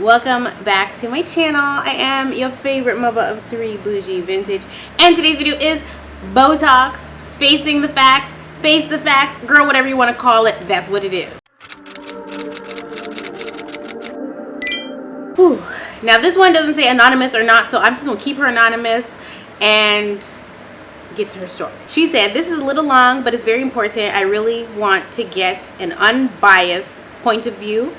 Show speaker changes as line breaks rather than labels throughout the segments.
Welcome back to my channel. I am your favorite mother of three, Bougie Vintage, and today's video is Botox, facing the facts, face the facts, girl, whatever you want to call it, that's what it is. Whew. Now this one doesn't say anonymous or not, so I'm just gonna keep her anonymous and get to her story. She said, this is a little long, but it's very important. I really want to get an unbiased point of view.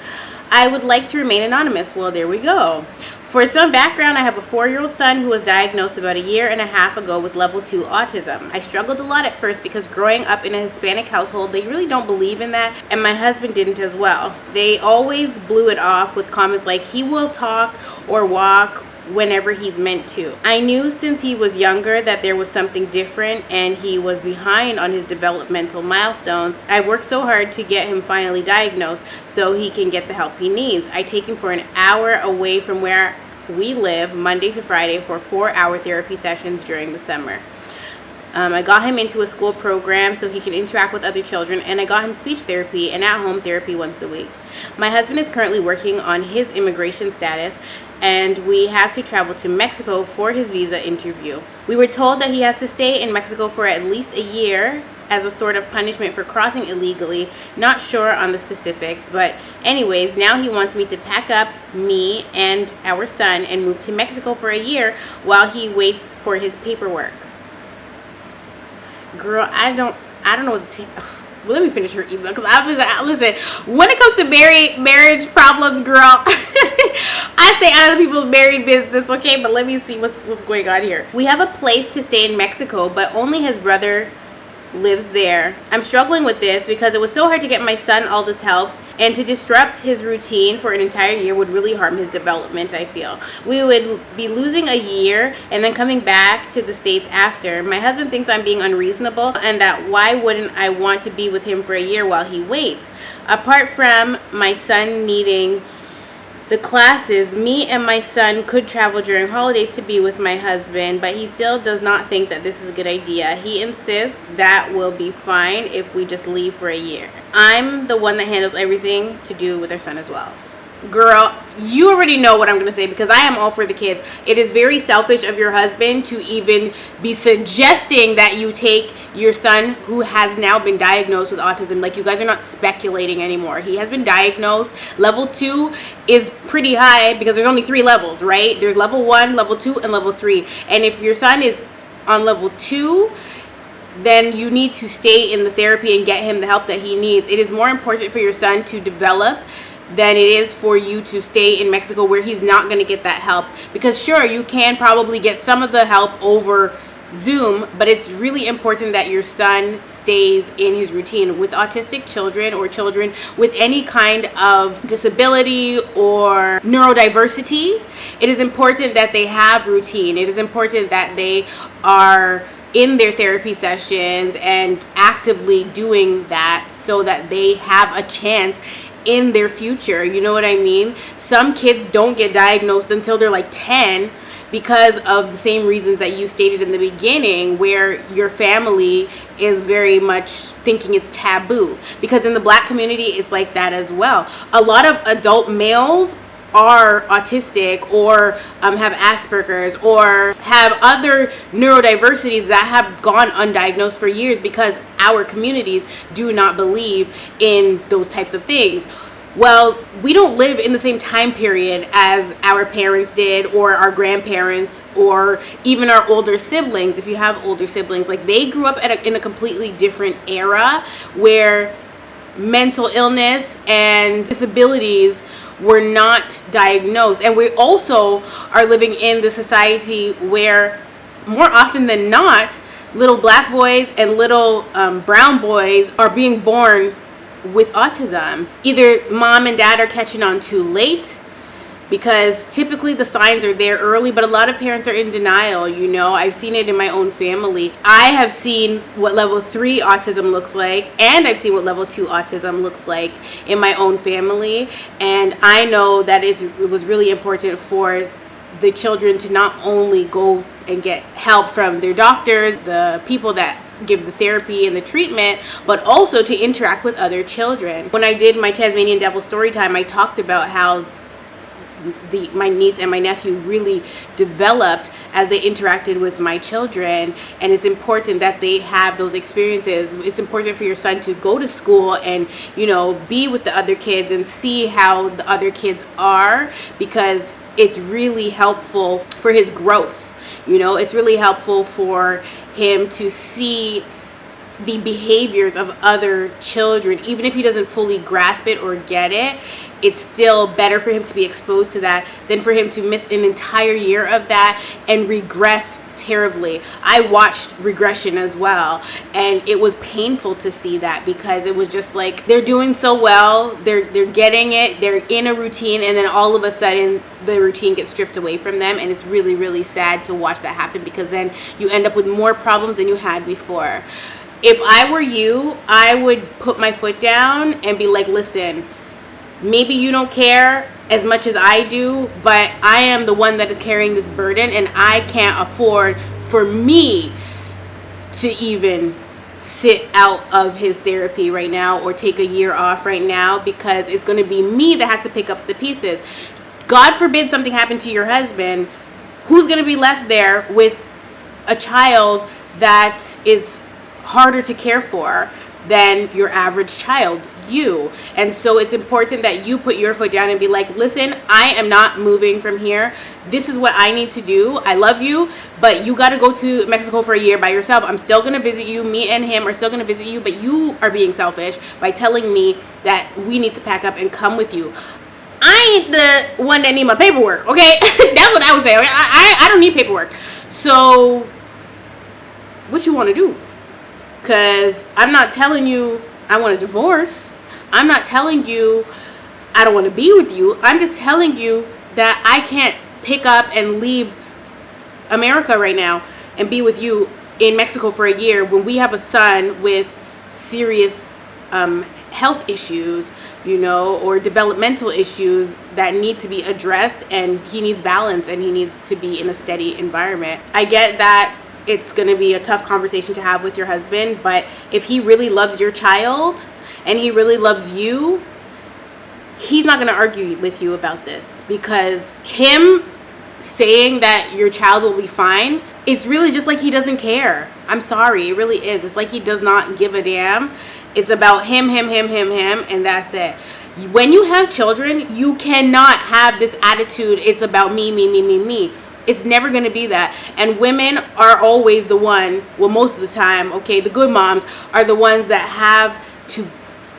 I would like to remain anonymous. Well, there we go. For some background, I have a 4-year-old son who was diagnosed about 1.5 years ago with level 2 autism. I struggled a lot at first because growing up in a Hispanic household, they really don't believe in that, and my husband didn't as well. They always blew it off with comments like, he will talk or walk whenever he's meant to. I knew since he was younger that there was something different and he was behind on his developmental milestones. I worked so hard to get him finally diagnosed so he can get the help he needs. I take him for an hour away from where we live Monday to Friday for 4-hour therapy sessions during the summer. I got him into a school program so he can interact with other children, and I got him speech therapy and at-home therapy once a week. My husband is currently working on his immigration status, and we have to travel to Mexico for his visa interview. We were told that he has to stay in Mexico for at least 1 year as a sort of punishment for crossing illegally. Not sure on the specifics, but anyways, now he wants me to pack up me and our son and move to Mexico for 1 year while he waits for his paperwork. Girl, I don't know what to say. Well, let me finish her email, because listen, when it comes to marriage problems, girl, I stay out of the people's married business, okay? But let me see what's going on here. We have a place to stay in Mexico, but only his brother lives there. I'm struggling with this because it was so hard to get my son all this help, and to disrupt his routine for an entire year would really harm his development, I feel. We would be losing 1 year and then coming back to the States after. My husband thinks I'm being unreasonable and that why wouldn't I want to be with him for 1 year while he waits? Apart from my son needing the classes, me and my son could travel during holidays to be with my husband, but he still does not think that this is a good idea. He insists that will be fine if we just leave for 1 year. I'm the one that handles everything to do with our son as well. Girl, you already know what I'm going to say because I am all for the kids. It is very selfish of your husband to even be suggesting that you take your son who has now been diagnosed with autism. Like, you guys are not speculating anymore. He has been diagnosed. Level 2 is pretty high because there's only 3 levels, right? There's level 1, level 2, and level 3. And if your son is on level 2, then you need to stay in the therapy and get him the help that he needs. It is more important for your son to develop than it is for you to stay in Mexico where he's not going to get that help. Because sure, you can probably get some of the help over Zoom, but it's really important that your son stays in his routine. With autistic children or children with any kind of disability or neurodiversity, it is important that they have routine. It is important that they are in their therapy sessions and actively doing that so that they have a chance in their future. You know what I mean? Some kids don't get diagnosed until they're like 10 because of the same reasons that you stated in the beginning, where your family is very much thinking it's taboo. Because in the Black community, it's like that as well. A lot of adult males are autistic or have Asperger's or have other neurodiversities that have gone undiagnosed for years because our communities do not believe in those types of things. Well, we don't live in the same time period as our parents did, or our grandparents, or even our older siblings. If you have older siblings, like, they grew up in a completely different era where mental illness and disabilities were not diagnosed. And we also are living in the society where, more often than not, little Black boys and little brown boys are being born with autism. Either mom and dad are catching on too late, because typically the signs are there early, but a lot of parents are in denial. You know, I've seen it in my own family. I have seen what level 3 autism looks like, and I've seen what level 2 autism looks like in my own family. And I know that it was really important for the children to not only go and get help from their doctors, the people that give the therapy and the treatment, but also to interact with other children. When I did my Tasmanian Devil story time, I talked about how my niece and my nephew really developed as they interacted with my children. And it's important that they have those experiences. It's important for your son to go to school and, you know, be with the other kids and see how the other kids are, because it's really helpful for his growth. You know, it's really helpful for him to see the behaviors of other children. Even if he doesn't fully grasp it or get it, it's still better for him to be exposed to that than for him to miss an entire year of that and regress terribly. I watched regression as well, and it was painful to see that, because it was just like they're doing so well, they're getting it, they're in a routine, and then all of a sudden the routine gets stripped away from them. And it's really, really sad to watch that happen, because then you end up with more problems than you had before. If I were you, I would put my foot down and be like, listen, maybe you don't care as much as I do, but I am the one that is carrying this burden, and I can't afford for me to even sit out of his therapy right now or take a year off right now, because it's going to be me that has to pick up the pieces. God forbid something happened to your husband. Who's going to be left there with a child that is harder to care for than your average child? You. And so it's important that you put your foot down and be like, listen, I am not moving from here. This is what I need to do. I love you, but you got to go to Mexico for a year by yourself. I'm still going to visit you. Me and him are still going to visit you, but you are being selfish by telling me that we need to pack up and come with you. I ain't the one that need my paperwork, okay? That's what I would say. Okay? I don't need paperwork. So what you want to do? Because I'm not telling you I want a divorce. I'm not telling you I don't want to be with you. I'm just telling you that I can't pick up and leave America right now and be with you in Mexico for a year when we have a son with serious health issues, you know, or developmental issues that need to be addressed, and he needs balance and he needs to be in a steady environment. I get that it's going to be a tough conversation to have with your husband, but if he really loves your child and he really loves you, he's not going to argue with you about this, because him saying that your child will be fine, it's really just like he doesn't care. I'm sorry, it really is. It's like he does not give a damn. It's about him, and that's it. When you have children, you cannot have this attitude, it's about me. It's never going to be that. And women are always the one, well, most of the time, okay, the good moms are the ones that have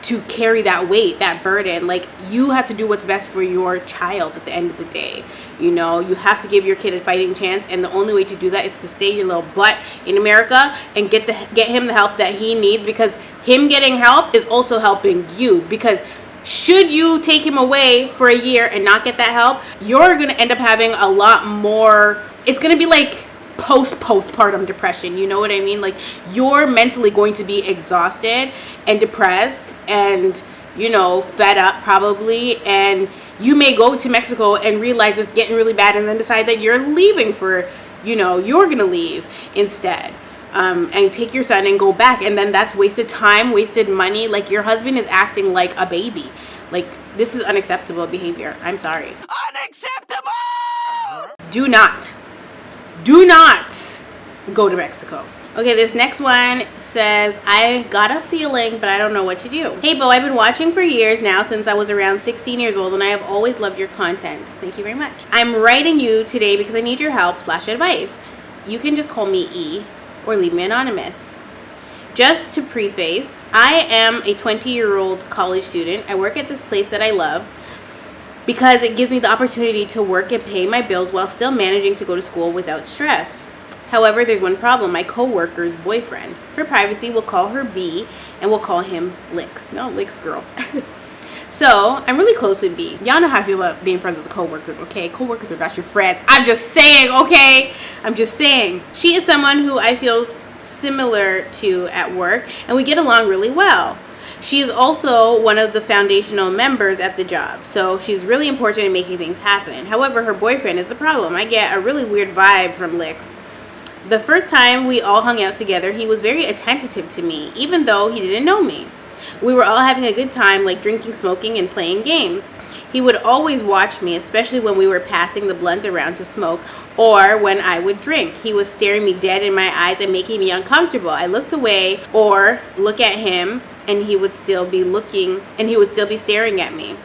to carry that weight, that burden. Like, you have to do what's best for your child at the end of the day. You know, you have to give your kid a fighting chance, and the only way to do that is to stay your little butt in America and get him the help that he needs, because him getting help is also helping you. Because should you take him away for a year and not get that help, you're going to end up having a lot more. It's going to be like postpartum depression. You know what I mean? Like, you're mentally going to be exhausted and depressed and, you know, fed up probably. And you may go to Mexico and realize it's getting really bad and then decide that you're leaving for, you know, you're going to leave instead. And take your son and go back, and then that's wasted time, wasted money. Like, your husband is acting like a baby. Like, this is unacceptable behavior. I'm sorry. Unacceptable! Do not go to Mexico. Okay, this next one says, I got a feeling, but I don't know what to do. Hey, Bo, I've been watching for years now, since I was around 16 years old, and I have always loved your content. Thank you very much. I'm writing you today because I need your help/advice. You can just call me E, or leave me anonymous. Just to preface, I am a 20-year-old college student. I work at this place that I love because it gives me the opportunity to work and pay my bills while still managing to go to school without stress. However, there's one problem: my co-worker's boyfriend. For privacy, we'll call her B, and we'll call him Licks. No, Licks girl. So, I'm really close with B. Y'all know how I feel about being friends with co-workers, okay? Co-workers are not your friends. I'm just saying, okay? I'm just saying. She is someone who I feel similar to at work, and we get along really well. She is also one of the foundational members at the job, so she's really important in making things happen. However, her boyfriend is the problem. I get a really weird vibe from Licks. The first time we all hung out together, he was very attentive to me, even though he didn't know me. We were all having a good time, like drinking, smoking, and playing games. He would always watch me, especially when we were passing the blunt around to smoke or when I would drink. He was staring me dead in my eyes and making me uncomfortable. I looked away or look at him and he would still be staring at me.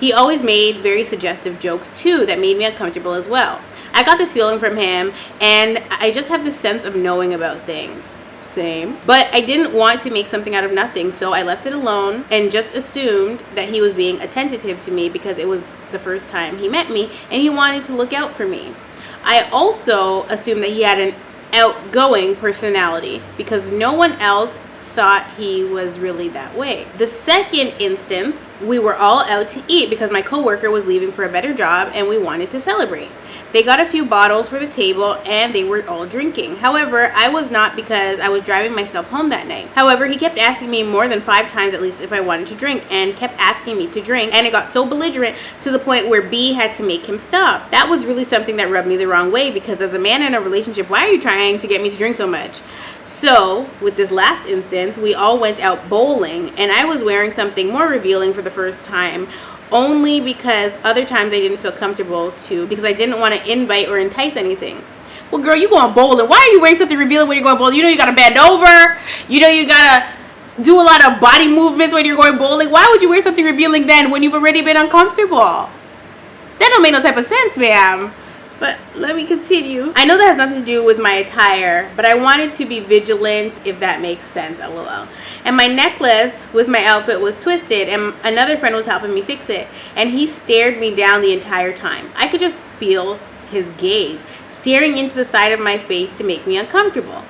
He always made very suggestive jokes too that made me uncomfortable as well. I got this feeling from him and I just have this sense of knowing about things. Same. But I didn't want to make something out of nothing, so I left it alone and just assumed that he was being attentive to me because it was the first time he met me and he wanted to look out for me. I also assumed that he had an outgoing personality because no one else thought he was really that way. The second instance, we were all out to eat because my coworker was leaving for a better job and we wanted to celebrate. They got a few bottles for the table and they were all drinking. However, I was not because I was driving myself home that night. However, he kept asking me more than 5 times at least if I wanted to drink and kept asking me to drink, and it got so belligerent to the point where B had to make him stop. That was really something that rubbed me the wrong way because as a man in a relationship, why are you trying to get me to drink so much? So with this last instance, we all went out bowling and I was wearing something more revealing for the first time, only because other times I didn't feel comfortable to because I didn't want to invite or entice anything. Well, girl, you going bowling. Why are you wearing something revealing when you're going bowling? You know you got to bend over. You know you got to do a lot of body movements when you're going bowling. Why would you wear something revealing then when you've already been uncomfortable? That don't make no type of sense, ma'am. But let me continue. I know that has nothing to do with my attire, but I wanted to be vigilant, if that makes sense, lol. And my necklace with my outfit was twisted, and another friend was helping me fix it. And he stared me down the entire time. I could just feel his gaze, staring into the side of my face to make me uncomfortable.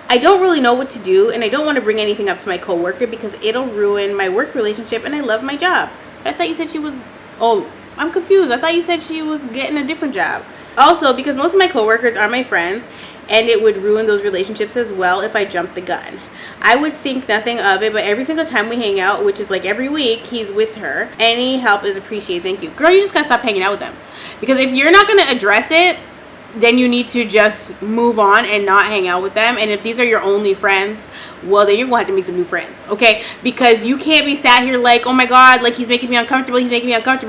I don't really know what to do, and I don't want to bring anything up to my coworker because it'll ruin my work relationship, and I love my job. But I thought you said she was... Oh, I'm confused. I thought you said she was getting a different job. Also, because most of my coworkers are my friends, and it would ruin those relationships as well if I jumped the gun. I would think nothing of it, but every single time we hang out, which is like every week, he's with her. Any help is appreciated. Thank you. Girl, you just gotta stop hanging out with them. Because if you're not gonna address it, then you need to just move on and not hang out with them. And if these are your only friends, well, then you're gonna have to make some new friends, okay? Because you can't be sat here like, oh my God, like he's making me uncomfortable,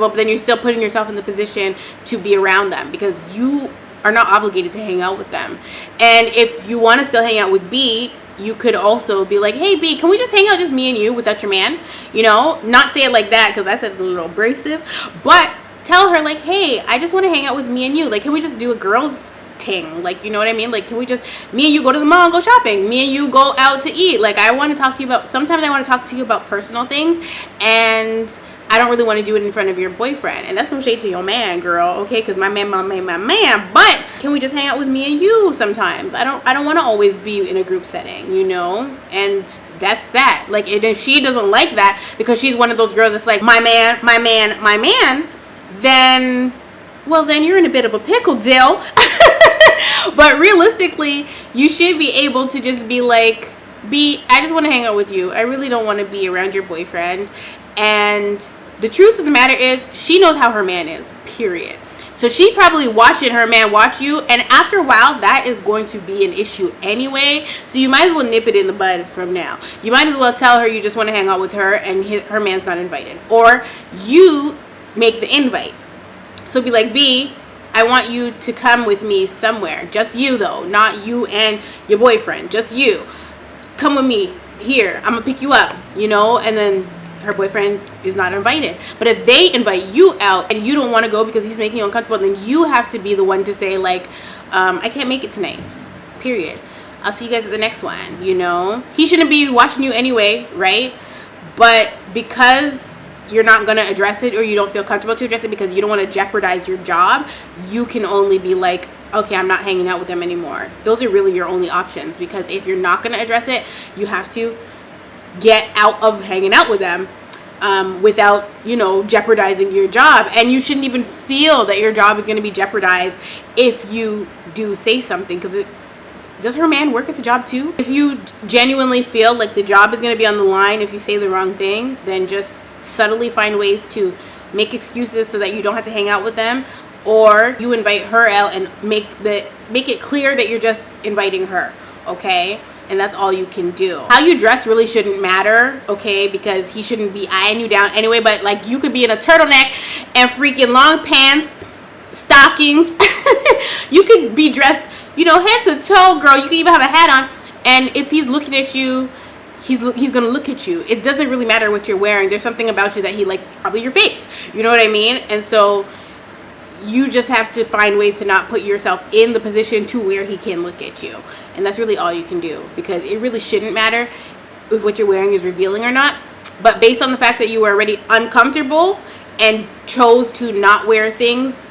but then you're still putting yourself in the position to be around them because you are not obligated to hang out with them. And if you want to still hang out with B, you could also be like, hey B, can we just hang out just me and you without your man? You know, not say it like that because that's a little abrasive, but tell her like, hey, I just want to hang out with me and you. Like, can we just do a girls ting? Like, you know what I mean? Like, can we just, me and you go to the mall and go shopping? Me and you go out to eat? Like, I want to talk to you about, sometimes I want to talk to you about personal things, and I don't really want to do it in front of your boyfriend. And that's no shade to your man, girl, okay? Because my man. But can we just hang out with me and you sometimes? I don't want to always be in a group setting, you know? And that's that. Like, and if she doesn't like that because she's one of those girls that's like, my man, then, well, then you're in a bit of a pickle, Dill. But realistically, you should be able to just be like, I just want to hang out with you. I really don't want to be around your boyfriend. And the truth of the matter is, she knows how her man is, period. So she probably watching her man watch you, and after a while, that is going to be an issue anyway. So you might as well nip it in the bud from now. You might as well tell her you just want to hang out with her, and her man's not invited. Or you make the invite. So be like, B, I want you to come with me somewhere. Just you though, not you and your boyfriend. Just you. Come with me here. I'm gonna pick you up, you know, and then her boyfriend is not invited. But if they invite you out and you don't want to go because he's making you uncomfortable, then you have to be the one to say like, I can't make it tonight, period. I'll see you guys at the next one, you know. He shouldn't be watching you anyway, right? But because you're not going to address it, or you don't feel comfortable to address it because you don't want to jeopardize your job, you can only be like, okay, I'm not hanging out with them anymore. Those are really your only options, because if you're not going to address it, you have to get out of hanging out with them without, you know, jeopardizing your job. And you shouldn't even feel that your job is going to be jeopardized if you do say something, because does her man work at the job too? If you genuinely feel like the job is going to be on the line if you say the wrong thing, then just subtly find ways to make excuses so that you don't have to hang out with them, or you invite her out and make it clear that you're just inviting her, okay? and that's all you can do. How you dress really shouldn't matter, okay, because he shouldn't be eyeing you down anyway. But like, you could be in a turtleneck and freaking long pants, stockings. You could be dressed, you know, head to toe, girl. You can even have a hat on, and if he's looking at you, he's gonna look at you. It doesn't really matter what you're wearing. There's something about you that he likes, probably your face. You know what I mean? And so you just have to find ways to not put yourself in the position to where he can look at you. And that's really all you can do, because it really shouldn't matter if what you're wearing is revealing or not. But based on the fact that you were already uncomfortable and chose to not wear things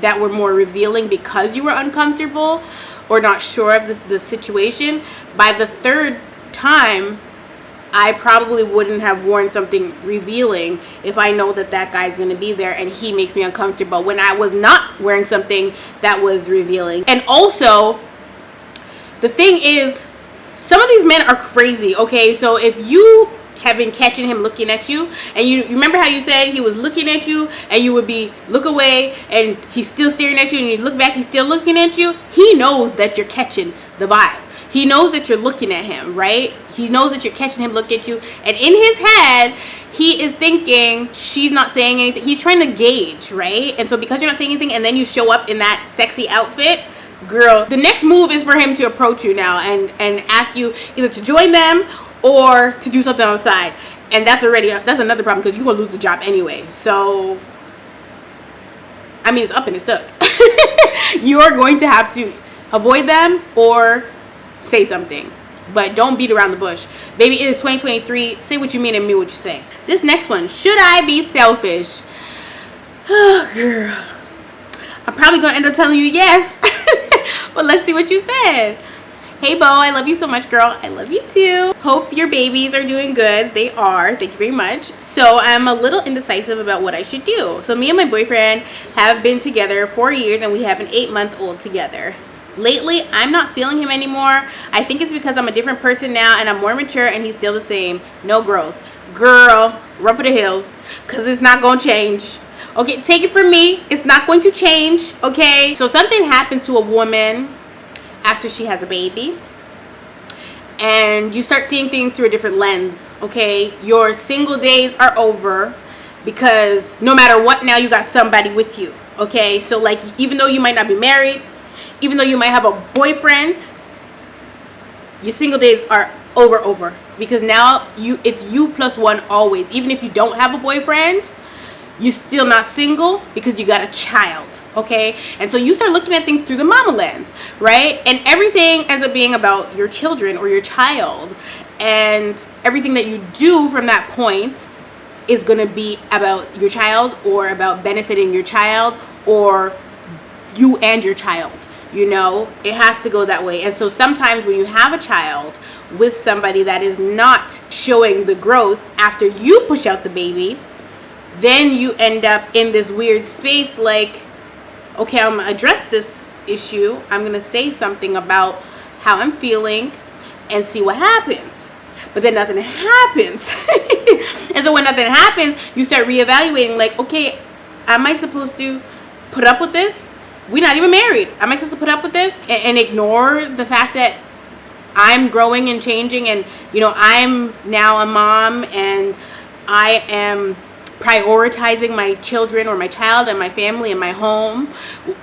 that were more revealing because you were uncomfortable or not sure of the situation, by the third time, I probably wouldn't have worn something revealing if I know that that guy's going to be there and he makes me uncomfortable when I was not wearing something that was revealing. And also, the thing is, some of these men are crazy, okay? So if you have been catching him looking at you, and you remember how you said he was looking at you, and you would be look away and he's still staring at you, and you look back, he's still looking at you. He knows that you're catching the vibe. He knows that you're looking at him, right? He knows that you're catching him look at you, and in his head he is thinking, she's not saying anything. He's trying to gauge, right? And so because you're not saying anything and then you show up in that sexy outfit, girl, the next move is for him to approach you now and ask you either to join them or to do something on the side. And that's another problem, because you're gonna lose the job anyway. So I mean, it's up and it's stuck. You're going to have to avoid them or say something, but don't beat around the bush. Baby, it is 2023. Say what you mean and mean what you say. This next one, should I be selfish? Oh, girl, I'm probably gonna end up telling you yes. But let's see what you said. Hey, Bo, I love you so much, girl. I love you too. Hope your babies are doing good. They are. Thank you very much. So I'm a little indecisive about what I should do. So me and my boyfriend have been together 4 years, and we have an 8-month-old together. Lately, I'm not feeling him anymore. I think it's because I'm a different person now and I'm more mature, and he's still the same. No growth. Girl, run for the hills, because it's not going to change. Okay, take it from me. It's not going to change, okay? So something happens to a woman after she has a baby, and you start seeing things through a different lens, okay? Your single days are over, because no matter what, now you got somebody with you, okay? So like, even though you might not be married, even though you might have a boyfriend, your single days are over, because now it's you plus one always. Even if you don't have a boyfriend, you're still not single because you got a child, okay? And so you start looking at things through the mama lens, right? And everything ends up being about your children or your child, and everything that you do from that point is going to be about your child, or about benefiting your child, or you and your child. You know, it has to go that way. And so sometimes when you have a child with somebody that is not showing the growth after you push out the baby, then you end up in this weird space like, okay, I'm gonna address this issue. I'm gonna say something about how I'm feeling and see what happens. But then nothing happens. And so when nothing happens, you start reevaluating, like, okay, am I supposed to put up with this? We're not even married. Am I supposed to put up with this and ignore the fact that I'm growing and changing, and, you know, I'm now a mom, and I am prioritizing my children or my child and my family and my home,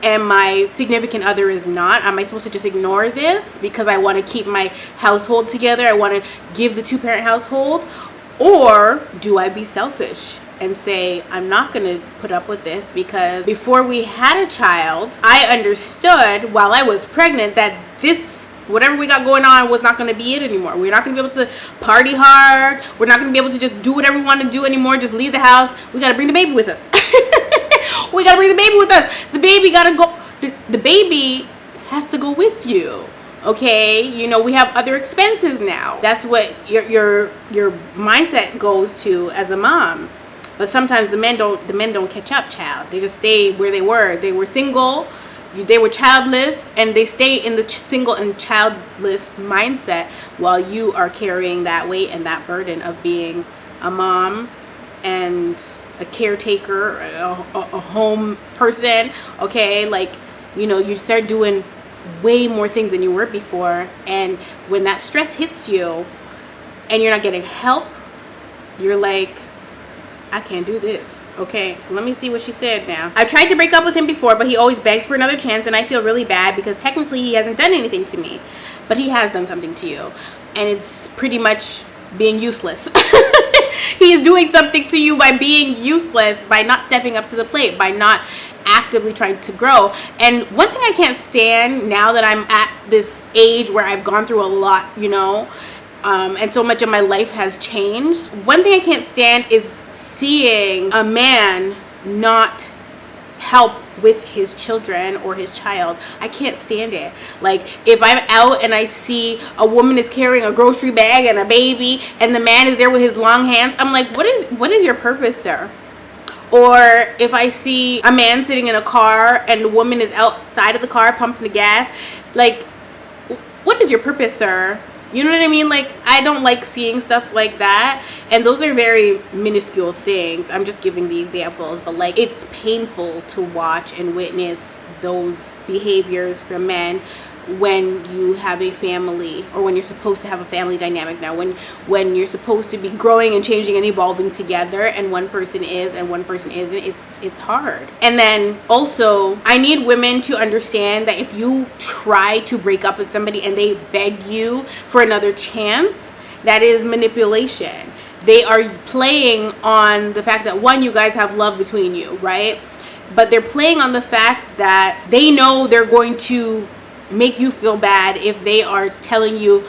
and my significant other is not? Am I supposed to just ignore this because I want to keep my household together? I want to give the 2-parent household? Or do I be selfish and say, I'm not going to put up with this, because before we had a child, I understood while I was pregnant that this, whatever we got going on, was not going to be it anymore. We're not going to be able to party hard. We're not going to be able to just do whatever we want to do anymore, just leave the house. We got to bring the baby with us. We got to bring the baby with us. The baby got to go. The baby has to go with you. Okay, you know, we have other expenses now. That's what your mindset goes to as a mom. But sometimes the men don't catch up, child. They just stay where they were. They were single, they were childless, and they stay in the single and childless mindset while you are carrying that weight and that burden of being a mom and a caretaker, a home person. Okay, like, you know, you start doing way more things than you were before. And when that stress hits you and you're not getting help, you're like, I can't do this. Okay, so let me see what she said now. I've tried to break up with him before, but he always begs for another chance, and I feel really bad because technically he hasn't done anything to me, but he has done something to you, and it's pretty much being useless. He's doing something to you by being useless, by not stepping up to the plate, by not actively trying to grow. And one thing I can't stand now that I'm at this age where I've gone through a lot, you know, and so much of my life has changed. One thing I can't stand is seeing a man not help with his children or his child. I can't stand it. Like, if I'm out and I see a woman is carrying a grocery bag and a baby and the man is there with his long hands, I'm like, what is your purpose, sir? Or if I see a man sitting in a car and the woman is outside of the car pumping the gas, like, what is your purpose, sir? You know what I mean? Like, I don't like seeing stuff like that. And those are very minuscule things. I'm just giving the examples. But, like, it's painful to watch and witness those behaviors from men when you have a family, or when you're supposed to have a family dynamic now, when you're supposed to be growing and changing and evolving together, and one person is and one person isn't. It's hard. And then also, I need women to understand that if you try to break up with somebody and they beg you for another chance, that is manipulation. They are playing on the fact that, one, you guys have love between you, right? But they're playing on the fact that they know they're going to make you feel bad if they are telling you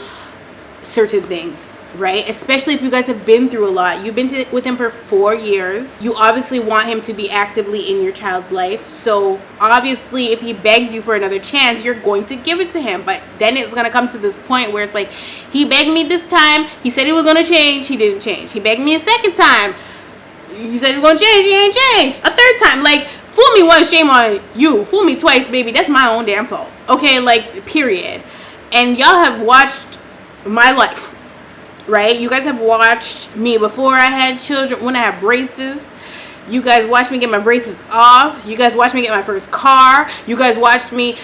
certain things, right? Especially if you guys have been through a lot. You've been with him for 4 years. You obviously want him to be actively in your child's life. So obviously, if he begs you for another chance, you're going to give it to him. But then it's going to come to this point where it's like, he begged me this time. He said he was going to change. He didn't change. He begged me a second time. You said he was going to change. He ain't changed. A third time. Like, fool me once, shame on you. Fool me twice, baby. That's my own damn fault. Okay, like, period. And y'all have watched my life, right? You guys have watched me before I had children, when I had braces. You guys watched me get my braces off. You guys watched me get my first car. You guys watched me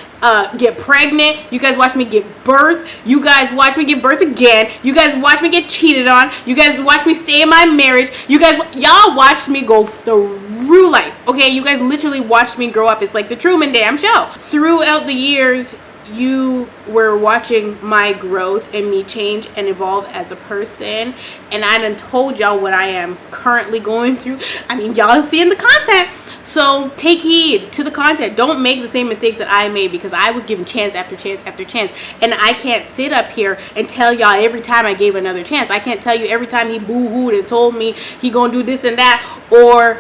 get pregnant. You guys watched me give birth. You guys watched me give birth again. You guys watched me get cheated on. You guys watched me stay in my marriage. Y'all watched me go through life. Okay, you guys literally watched me grow up. It's like the Truman Damn Show. Throughout the years, you were watching my growth and me change and evolve as a person, and I done told y'all what I am currently going through. I mean, y'all see in the content, so take heed to the content. Don't make the same mistakes that I made, because I was given chance after chance after chance, and I can't sit up here and tell y'all every time I gave another chance. I can't tell you every time he boo-hooed and told me he gonna do this and that, or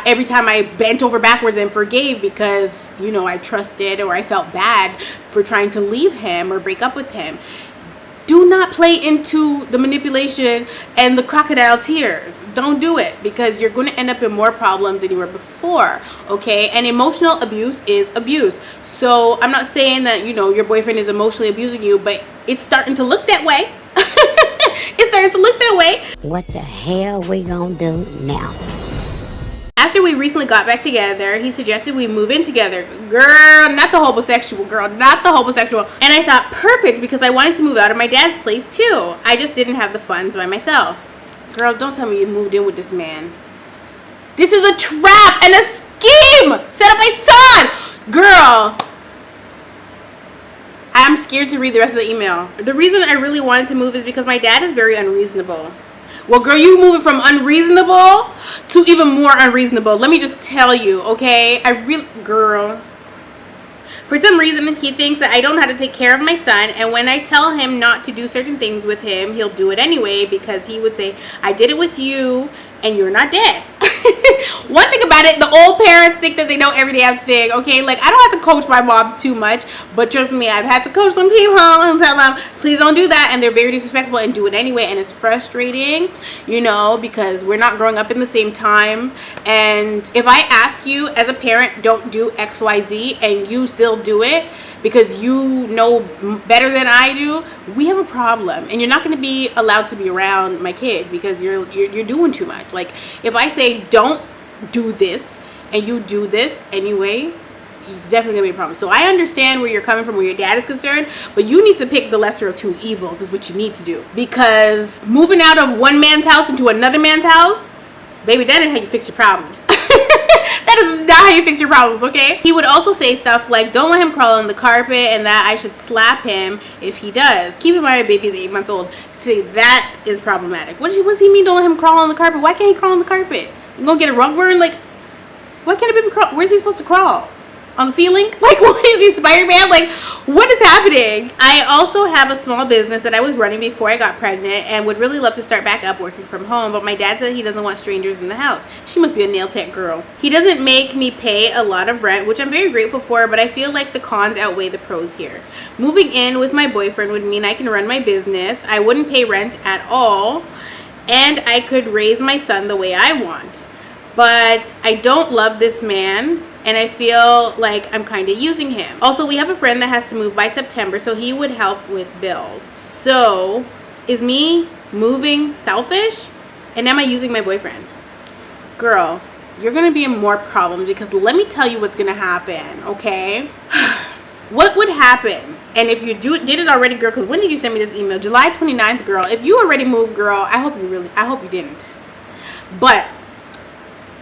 every time I bent over backwards and forgave because, I trusted or I felt bad for trying to leave him or break up with him. Do not play into the manipulation and the crocodile tears. Don't do it, because you're going to end up in more problems than you were before, okay? And emotional abuse is abuse. So I'm not saying that, your boyfriend is emotionally abusing you, but it's starting to look that way. It's starting to look that way.
What the hell we gonna do now?
After we recently got back together, he suggested we move in together. Girl, not the homosexual. And I thought, perfect, because I wanted to move out of my dad's place too. I just didn't have the funds by myself. Girl, don't tell me you moved in with this man. This is a trap and a scheme set up by Todd. Girl, I'm scared to read the rest of the email. The reason I really wanted to move is because my dad is very unreasonable. Well, girl, you moving from unreasonable to even more unreasonable. Let me just tell you, okay? Girl. For some reason, he thinks that I don't know how to take care of my son, and when I tell him not to do certain things with him, he'll do it anyway, because he would say, I did it with you, and you're not dead. One thing about it, the old parents think that they know every damn thing, okay? Like, I don't have to coach my mom too much, but trust me, I've had to coach some people and tell them, please don't do that, and they're very disrespectful and do it anyway, and it's frustrating, because we're not growing up in the same time. And if I ask you as a parent, don't do XYZ, and you still do it because you know better than I do, we have a problem, and you're not going to be allowed to be around my kid because you're doing too much. Like, if I say don't do this and you do this anyway, it's definitely gonna be a problem. So I understand where you're coming from, where your dad is concerned, but you need to pick the lesser of two evils is what you need to do. Because moving out of one man's house into another man's house, baby, that ain't how you fix your problems. That is not how you fix your problems, okay? He would also say stuff like, don't let him crawl on the carpet, and that I should slap him if he does. Keep in mind, baby's 8 months old. See, that is problematic. What does he mean, don't let him crawl on the carpet? Why can't he crawl on the carpet? You gonna get a rug burn? Like, why can't a baby crawl? Where's he supposed to crawl? On the ceiling? Like, what is he, Spider-Man? Like, what is happening? I also have a small business that I was running before I got pregnant and would really love to start back up working from home, but my dad said he doesn't want strangers in the house. She must be a nail tech girl. He doesn't make me pay a lot of rent, which I'm very grateful for, but I feel like the cons outweigh the pros here. Moving in with my boyfriend would mean I can run my business, I wouldn't pay rent at all, and I could raise my son the way I want. But I don't love this man, and I feel like I'm kind of using him. Also, we have a friend that has to move by September, so he would help with bills. So, is me moving selfish? And am I using my boyfriend? Girl, you're gonna be in more problems, because let me tell you what's gonna happen, okay? What would happen? And if you did it already, girl, because when did you send me this email? July 29th, girl. If you already moved, girl, I hope you didn't. But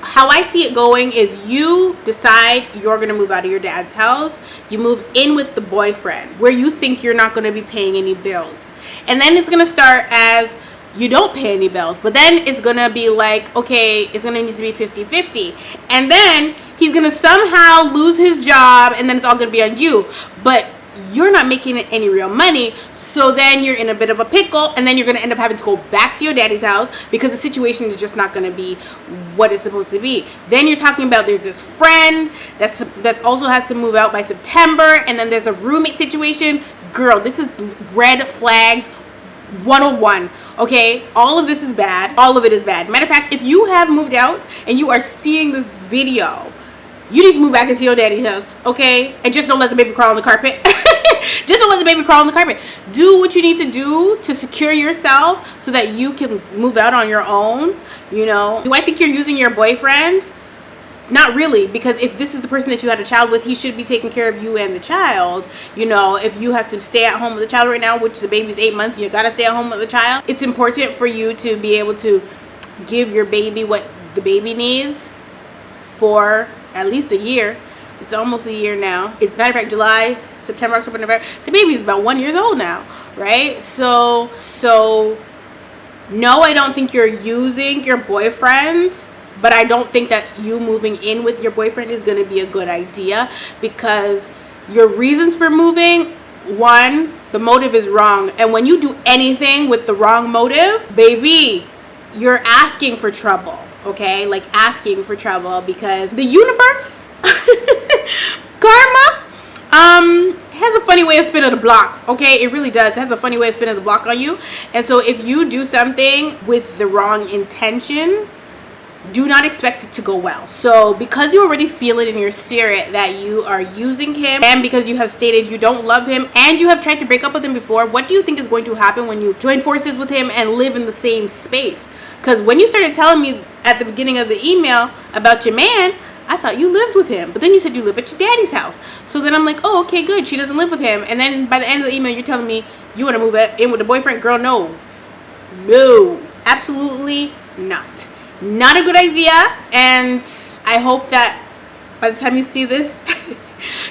how I see it going is you decide you're going to move out of your dad's house. You move in with the boyfriend where you think you're not going to be paying any bills. And then it's going to start as you don't pay any bills. But then it's going to be like, okay, it's going to need to be 50-50. And then he's going to somehow lose his job, and then it's all going to be on you. But you're not making any real money, so then you're in a bit of a pickle, and then you're going to end up having to go back to your daddy's house because the situation is just not going to be what it's supposed to be. Then you're talking about there's this friend that's also has to move out by September, and then there's a roommate situation. Girl, this is red flags 101. Okay, all of this is bad. All of it is bad. Matter of fact, if you have moved out and you are seeing this video, you need to move back into your daddy's house, okay? And just don't let the baby crawl on the carpet. Just don't let the baby crawl on the carpet. Do what you need to do to secure yourself so that you can move out on your own, you know? Do I think you're using your boyfriend? Not really, because if this is the person that you had a child with, he should be taking care of you and the child. You know, if you have to stay at home with the child right now, which the baby's 8 months, you gotta stay at home with the child. It's important for you to be able to give your baby what the baby needs for at least a year. It's almost a year now. It's, matter of fact, July, September, October, November. The baby's about 1 year old now, right? So no, I don't think you're using your boyfriend, but I don't think that you moving in with your boyfriend is going to be a good idea, because your reasons for moving, one, the motive is wrong. And when you do anything with the wrong motive, baby, you're asking for trouble. Okay, like asking for trouble, because the universe, karma, has a funny way of spinning the block. Okay, it really does. It has a funny way of spinning the block on you. And so if you do something with the wrong intention, do not expect it to go well. So because you already feel it in your spirit that you are using him, and because you have stated you don't love him, and you have tried to break up with him before, what do you think is going to happen when you join forces with him and live in the same space? Because when you started telling me at the beginning of the email about your man, I thought you lived with him. But then you said you live at your daddy's house. So then I'm like, oh, okay, good. She doesn't live with him. And then by the end of the email, you're telling me you want to move in with a boyfriend. Girl, no. No. Absolutely not. Not a good idea. And I hope that by the time you see this,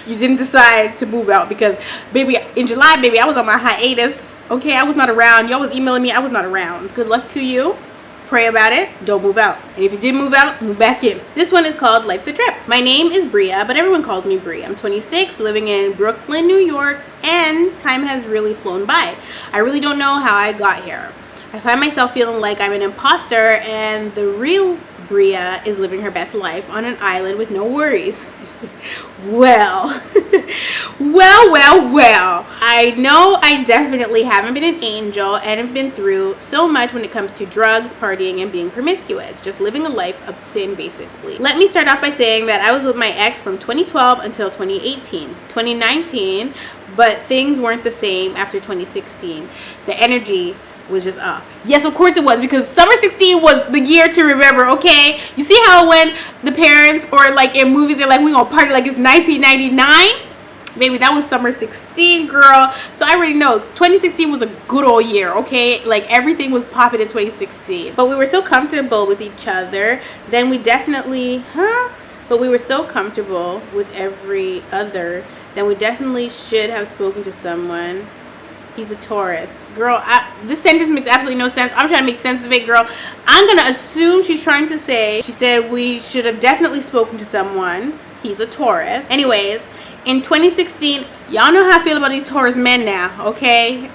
you didn't decide to move out. Because, baby, in July, baby, I was on my hiatus. Okay, I was not around. Y'all was emailing me. I was not around. Good luck to you. Pray about it. Don't move out. And if you did move out, move back in. This one is called Life's a Trip. My name is Bria, but everyone calls me Bria. I'm 26, living in Brooklyn, New York, and time has really flown by. I really don't know how I got here. I find myself feeling like I'm an imposter, and the real Bria is living her best life on an island with no worries. Well, well. I know I definitely haven't been an angel and have been through so much when it comes to drugs, partying, and being promiscuous. Just living a life of sin, basically. Let me start off by saying that I was with my ex from 2012 until 2018. 2019, but things weren't the same after 2016. The energy was just off. Yes, of course it was, because summer 16 was the year to remember, okay? You see how when the parents, or like in movies, they're like, we gonna party like it's 1999? Baby, that was summer 16, girl. So I already know 2016 was a good old year, okay? Like everything was popping in 2016. But we were so comfortable with each other. Then we definitely, but we were so comfortable with every other. Then we definitely should have spoken to someone. He's a Taurus. Girl, this sentence makes absolutely no sense. I'm trying to make sense of it, girl. I'm going to assume she's trying to say, she said we should have definitely spoken to someone. He's a Taurus. Anyways, in 2016, y'all know how I feel about these Taurus men now, okay?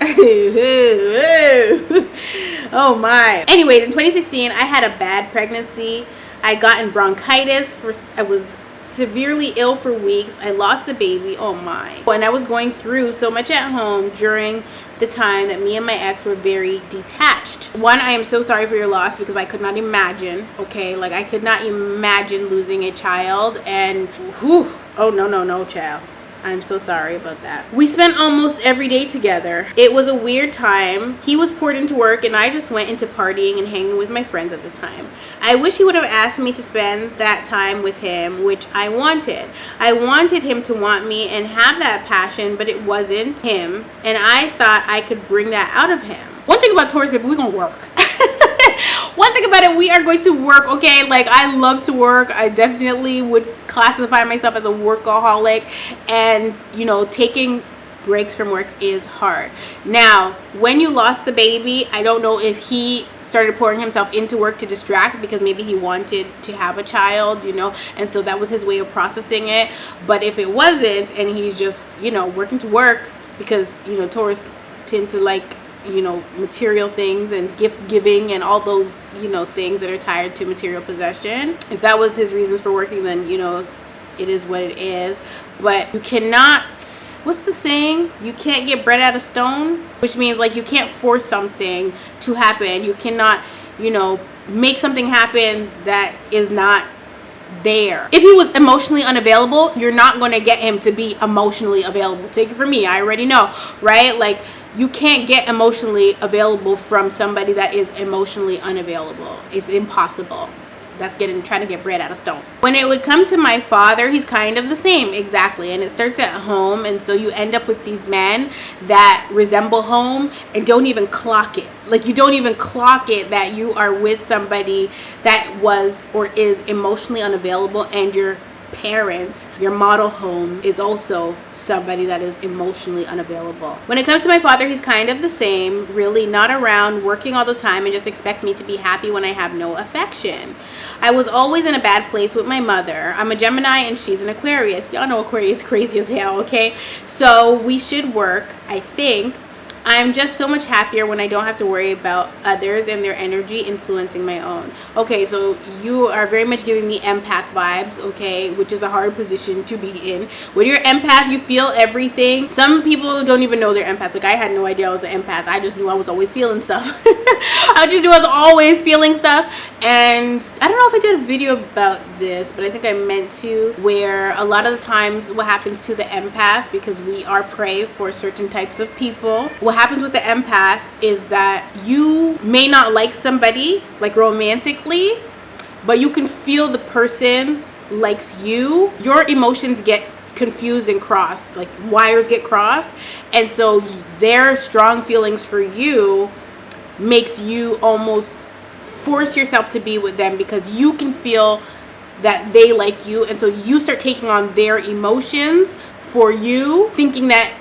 Oh my. Anyways, in 2016, I had a bad pregnancy. I'd gotten bronchitis. I was severely ill for weeks. I lost the baby. Oh my. And I was going through so much at home during the time that me and my ex were very detached. One, I am so sorry for your loss, because I could not imagine, okay? Like I could not imagine losing a child, and whew, oh no, child. I'm so sorry about that. We spent almost every day together. It was a weird time. He was poured into work and I just went into partying and hanging with my friends at the time. I wish he would have asked me to spend that time with him, which I wanted. I wanted him to want me and have that passion, but it wasn't him. And I thought I could bring that out of him. One thing about Taurus, baby, we're gonna work. One thing about it, we are going to work, okay? Like, I love to work. I definitely would classify myself as a workaholic, and, you know, taking breaks from work is hard. Now, when you lost the baby, I don't know if he started pouring himself into work to distract, because maybe he wanted to have a child, you know, and so that was his way of processing it. But if it wasn't, and he's just, you know, working to work, because, you know, Taurus tend to like, you know, material things and gift giving and all those, you know, things that are tied to material possession. If that was his reasons for working, then, you know, it is what it is. But you cannot, what's the saying? You can't get bread out of stone, which means like you can't force something to happen. You cannot, you know, make something happen that is not there. If he was emotionally unavailable, you're not going to get him to be emotionally available. Take it from me, I already know, right? Like, you can't get emotionally available from somebody that is emotionally unavailable. It's impossible. That's trying to get bread out of stone. When it would come to my father, he's kind of the same, exactly. And it starts at home, and so you end up with these men that resemble home and don't even clock it. Like, you don't even clock it that you are with somebody that was or is emotionally unavailable, and your parent, your model home, is also somebody that is emotionally unavailable. When it comes to my father, he's kind of the same, really not around, working all the time, and just expects me to be happy when I have no affection. I was always in a bad place with my mother. I'm a Gemini and she's an Aquarius. Y'all know Aquarius is crazy as hell, okay? So we should work, I think. I'm just so much happier when I don't have to worry about others and their energy influencing my own. Okay, so you are very much giving me empath vibes, okay, which is a hard position to be in. When you're empath, you feel everything. Some people don't even know they're empaths. Like, I had no idea I was an empath. I just knew I was always feeling stuff. I just knew I was always feeling stuff. And I don't know if I did a video about this, but I think I meant to, where a lot of the times what happens to the empath, because we are prey for certain types of people, what happens with the empath is that you may not like somebody, like romantically, but you can feel the person likes you. Your emotions get confused and crossed, like wires get crossed, and so their strong feelings for you makes you almost force yourself to be with them, because you can feel that they like you, and so you start taking on their emotions for you, thinking that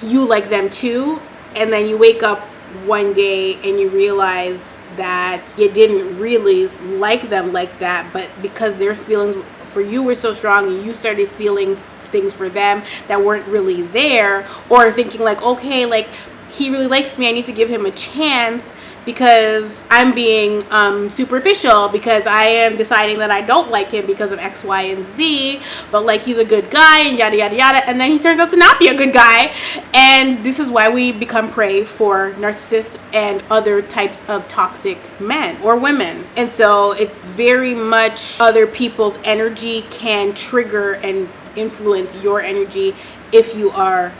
you like them too. And then you wake up one day and you realize that you didn't really like them like that, but because their feelings for you were so strong, and you started feeling things for them that weren't really there, or thinking like, okay, like he really likes me, I need to give him a chance, because I'm being superficial, because I am deciding that I don't like him because of X, Y, and Z, but like he's a good guy and yada yada yada, and then he turns out to not be a good guy. And this is why we become prey for narcissists and other types of toxic men or women. And so it's very much other people's energy can trigger and influence your energy if you are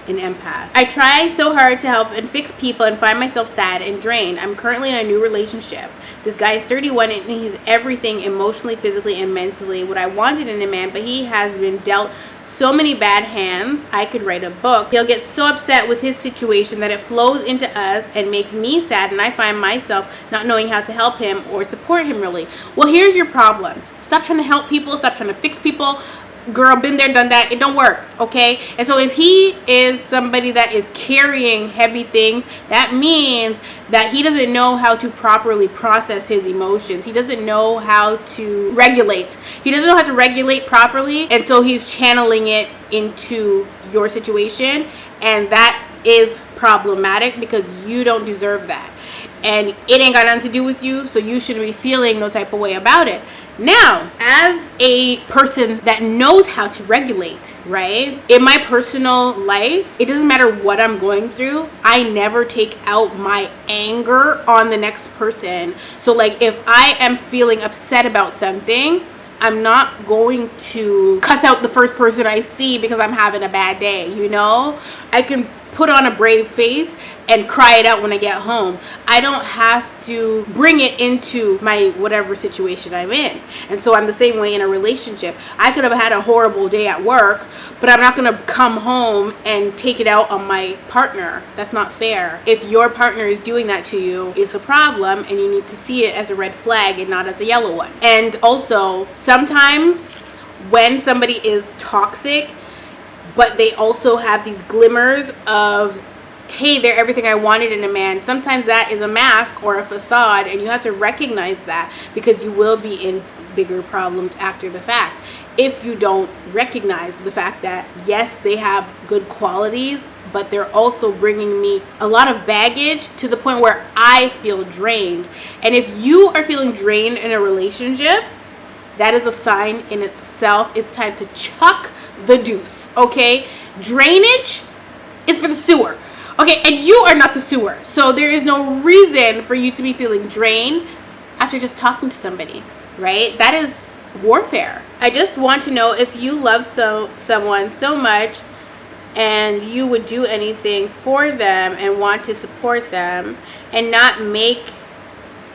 an empath. I try so hard to help and fix people and find myself sad and drained. I'm currently in a new relationship. This guy is 31 and he's everything emotionally, physically, and mentally what I wanted in a man, but he has been dealt so many bad hands. I could write a book. He'll get so upset with his situation that it flows into us and makes me sad, and I find myself not knowing how to help him or support him really. Well, here's your problem. Stop trying to help people. Stop trying to fix people. Girl, been there, done that. It don't work, okay? And so if he is somebody that is carrying heavy things, that means that he doesn't know how to properly process his emotions. He doesn't know how to regulate. He doesn't know how to regulate properly, and so he's channeling it into your situation, and that is problematic because you don't deserve that. And it ain't got nothing to do with you, so you shouldn't be feeling no type of way about it. Now, as a person that knows how to regulate, right? In my personal life, it doesn't matter what I'm going through. I never take out my anger on the next person. So like if I am feeling upset about something, I'm not going to cuss out the first person I see because I'm having a bad day, you know? I can put on a brave face and cry it out when I get home. I don't have to bring it into my whatever situation I'm in. And so I'm the same way in a relationship. I could have had a horrible day at work, but I'm not gonna come home and take it out on my partner. That's not fair. If your partner is doing that to you, it's a problem, and you need to see it as a red flag and not as a yellow one. And also, sometimes when somebody is toxic, but they also have these glimmers of, hey, they're everything I wanted in a man. Sometimes that is a mask or a facade, and you have to recognize that because you will be in bigger problems after the fact. If you don't recognize the fact that, yes, they have good qualities, but they're also bringing me a lot of baggage to the point where I feel drained. And if you are feeling drained in a relationship, that is a sign in itself. It's time to chuck the deuce, okay? Drainage is for the sewer, okay? And you are not the sewer. So there is no reason for you to be feeling drained after just talking to somebody, right? That is warfare. I just want to know if you love someone so much and you would do anything for them and want to support them and not make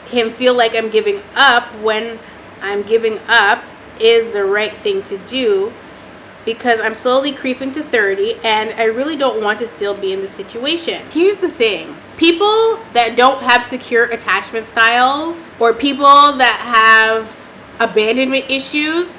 him feel like I'm giving up when I'm giving up is the right thing to do, because I'm slowly creeping to 30 and I really don't want to still be in this situation. Here's the thing. People that don't have secure attachment styles or people that have abandonment issues,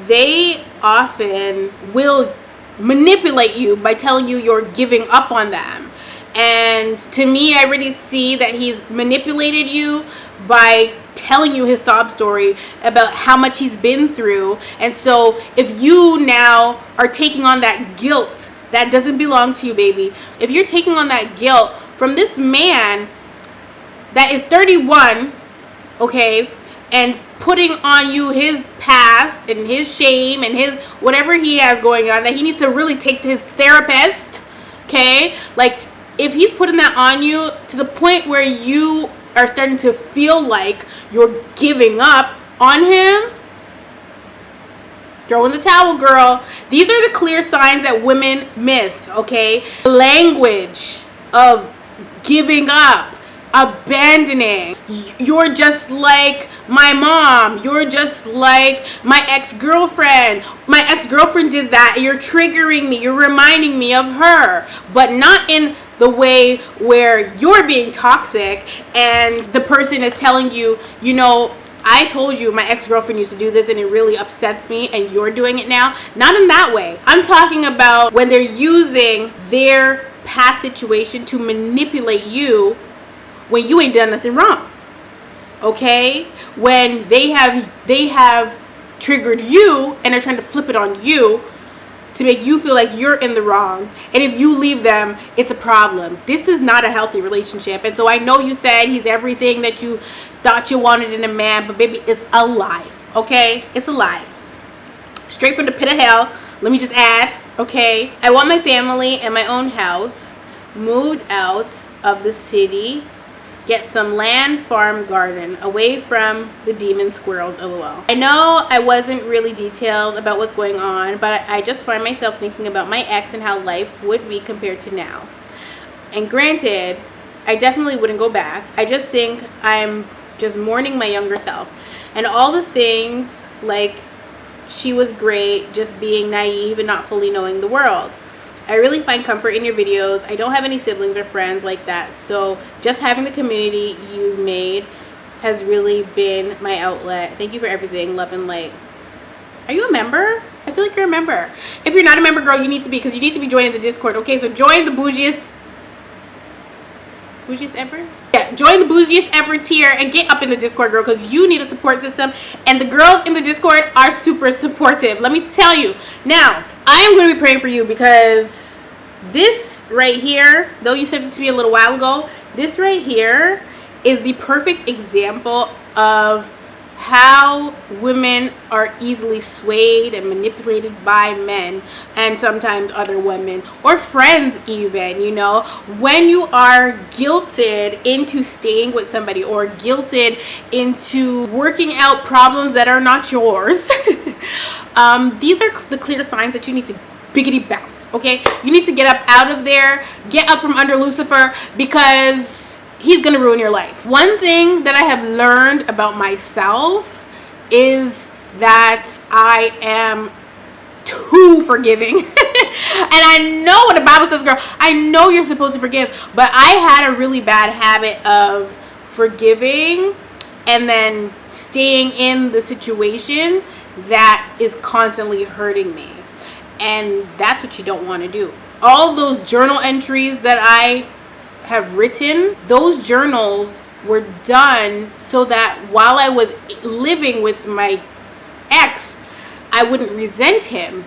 they often will manipulate you by telling you you're giving up on them. And to me, I already see that he's manipulated you by telling you his sob story about how much he's been through. And so if you now are taking on that guilt that doesn't belong to you, baby, if you're taking on that guilt from this man that is 31, okay, and putting on you his past and his shame and his whatever he has going on that he needs to really take to his therapist, okay? Like, if he's putting that on you to the point where you are starting to feel like you're giving up on him, throw in the towel, girl. These are the clear signs that women miss, okay? Language of giving up, abandoning. You're just like my mom. You're just like my ex-girlfriend. My ex-girlfriend did that. You're triggering me. You're reminding me of her. But not in the way where you're being toxic and the person is telling you, you know, I told you my ex-girlfriend used to do this and it really upsets me and you're doing it now. Not in that way. I'm talking about when they're using their past situation to manipulate you when you ain't done nothing wrong. Okay? When they have triggered you and they're trying to flip it on you to make you feel like you're in the wrong, and if you leave them, it's a problem. This is not a healthy relationship. And so I know you said he's everything that you thought you wanted in a man, but baby, it's a lie, okay? It's a lie. Straight from the pit of hell. Let me just add, okay? I want my family and my own house, moved out of the city, Get some land, farm, garden, away from the demon squirrels, lol. I know I wasn't really detailed about what's going on, but I just find myself thinking about my ex and how life would be compared to now. And granted, I definitely wouldn't go back. I just think I'm just mourning my younger self. And all the things, like she was great, just being naive and not fully knowing the world. I really find comfort in your videos. I don't have any siblings or friends like that. So just having the community you made has really been my outlet. Thank you for everything. Love and light. Are you a member? I feel like you're a member. If you're not a member, girl, you need to be, because you need to be joining the Discord. Okay, so join the bougiest ever? Yeah, join the bougiest ever tier and get up in the Discord, girl, because you need a support system. And the girls in the Discord are super supportive. Let me tell you. Now, I am going to be praying for you, because this right here, though you sent it to me a little while ago, this right here is the perfect example of how women are easily swayed and manipulated by men, and sometimes other women or friends even, you know, when you are guilted into staying with somebody or guilted into working out problems that are not yours. These are the clear signs that you need to biggity bounce. Okay, you need to get up out of there, get up from under Lucifer, because he's gonna ruin your life. One thing that I have learned about myself is that I am too forgiving. And I know what the Bible says, girl. I know you're supposed to forgive, but I had a really bad habit of forgiving and then staying in the situation that is constantly hurting me. And that's what you don't want to do. All those journal entries that I have written, those journals were done so that while I was living with my ex, I wouldn't resent him.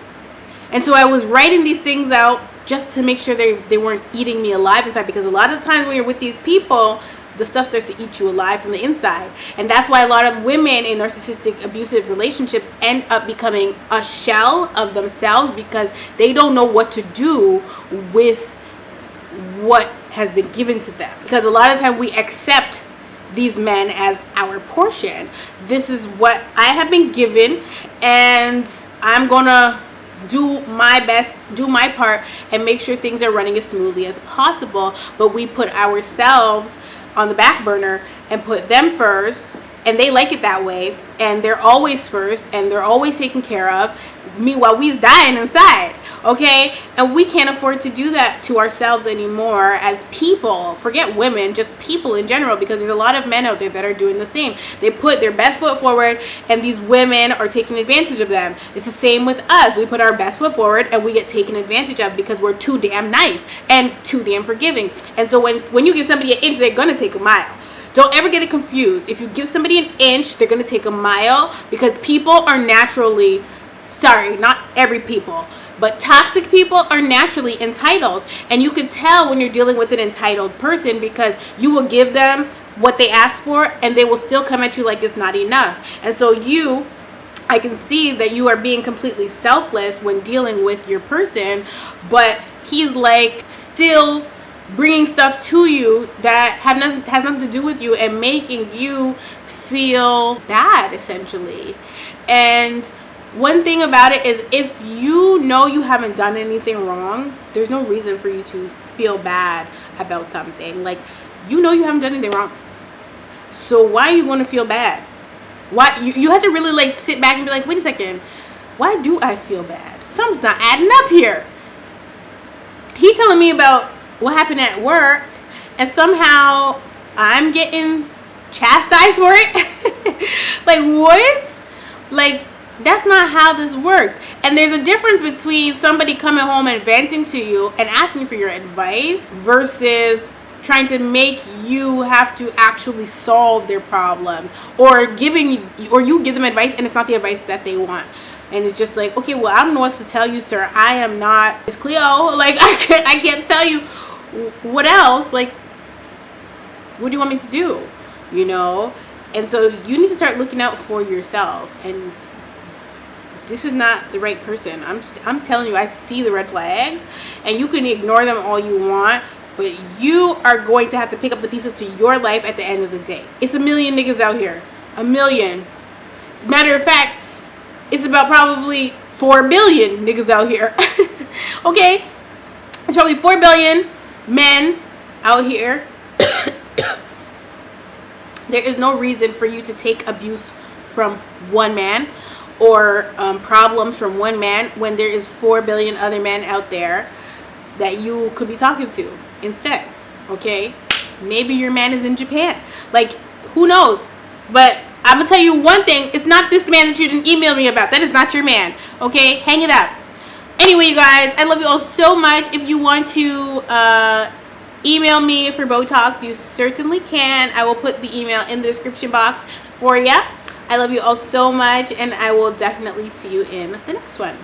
And so I was writing these things out just to make sure they weren't eating me alive inside, because a lot of times when you're with these people, the stuff starts to eat you alive from the inside. And that's why a lot of women in narcissistic abusive relationships end up becoming a shell of themselves, because they don't know what to do with what has been given to them. Because a lot of time we accept these men as our portion. This is what I have been given, and I'm gonna do my best, do my part, and make sure things are running as smoothly as possible. But we put ourselves on the back burner and put them first, and they like it that way, and they're always first, and they're always taken care of. Meanwhile, we's dying inside. Okay, and we can't afford to do that to ourselves anymore as people. Forget women, just people in general, because there's a lot of men out there that are doing the same. They put their best foot forward, and these women are taking advantage of them. It's the same with us. We put our best foot forward, and we get taken advantage of because we're too damn nice and too damn forgiving. And so when you give somebody an inch, they're gonna take a mile. Don't ever get it confused. If you give somebody an inch, they're gonna take a mile, because people are naturally, sorry, not every people, but toxic people are naturally entitled. And you can tell when you're dealing with an entitled person, because you will give them what they ask for, and they will still come at you like it's not enough. And so I can see that you are being completely selfless when dealing with your person, but he's like still bringing stuff to you that has nothing to do with you, and making you feel bad, essentially. And one thing about it is, if you know you haven't done anything wrong, there's no reason for you to feel bad about something. Like, you know you haven't done anything wrong, so why are you going to feel bad? Why you have to really like sit back and be like, wait a second, why do I feel bad? Something's not adding up here. He telling me about what happened at work, and somehow I'm getting chastised for it. Like, what? Like, that's not how this works. And there's a difference between somebody coming home and venting to you and asking for your advice versus trying to make you have to actually solve their problems, or you give them advice and it's not the advice that they want. And it's just like, okay, well, I don't know what to tell you, sir. I am not Miss Cleo. Like, I can't tell you what else. Like, what do you want me to do? You know? And so you need to start looking out for yourself. And this is not the right person. I'm telling you, I see the red flags, and you can ignore them all you want, but you are going to have to pick up the pieces to your life at the end of the day. It's a million niggas out here. A million. Matter of fact, it's about probably 4 billion niggas out here. Okay? It's probably 4 billion men out here. There is no reason for you to take abuse from one man or problems from one man when there is 4 billion other men out there that you could be talking to instead. Okay? Maybe your man is in Japan. Like, who knows? But I'm gonna tell you one thing. It's not this man that you didn't email me about. That is not your man. Okay? Hang it up. Anyway, you guys, I love you all so much. If you want to email me for Botox, you certainly can. I will put the email in the description box for you. I love you all so much, and I will definitely see you in the next one.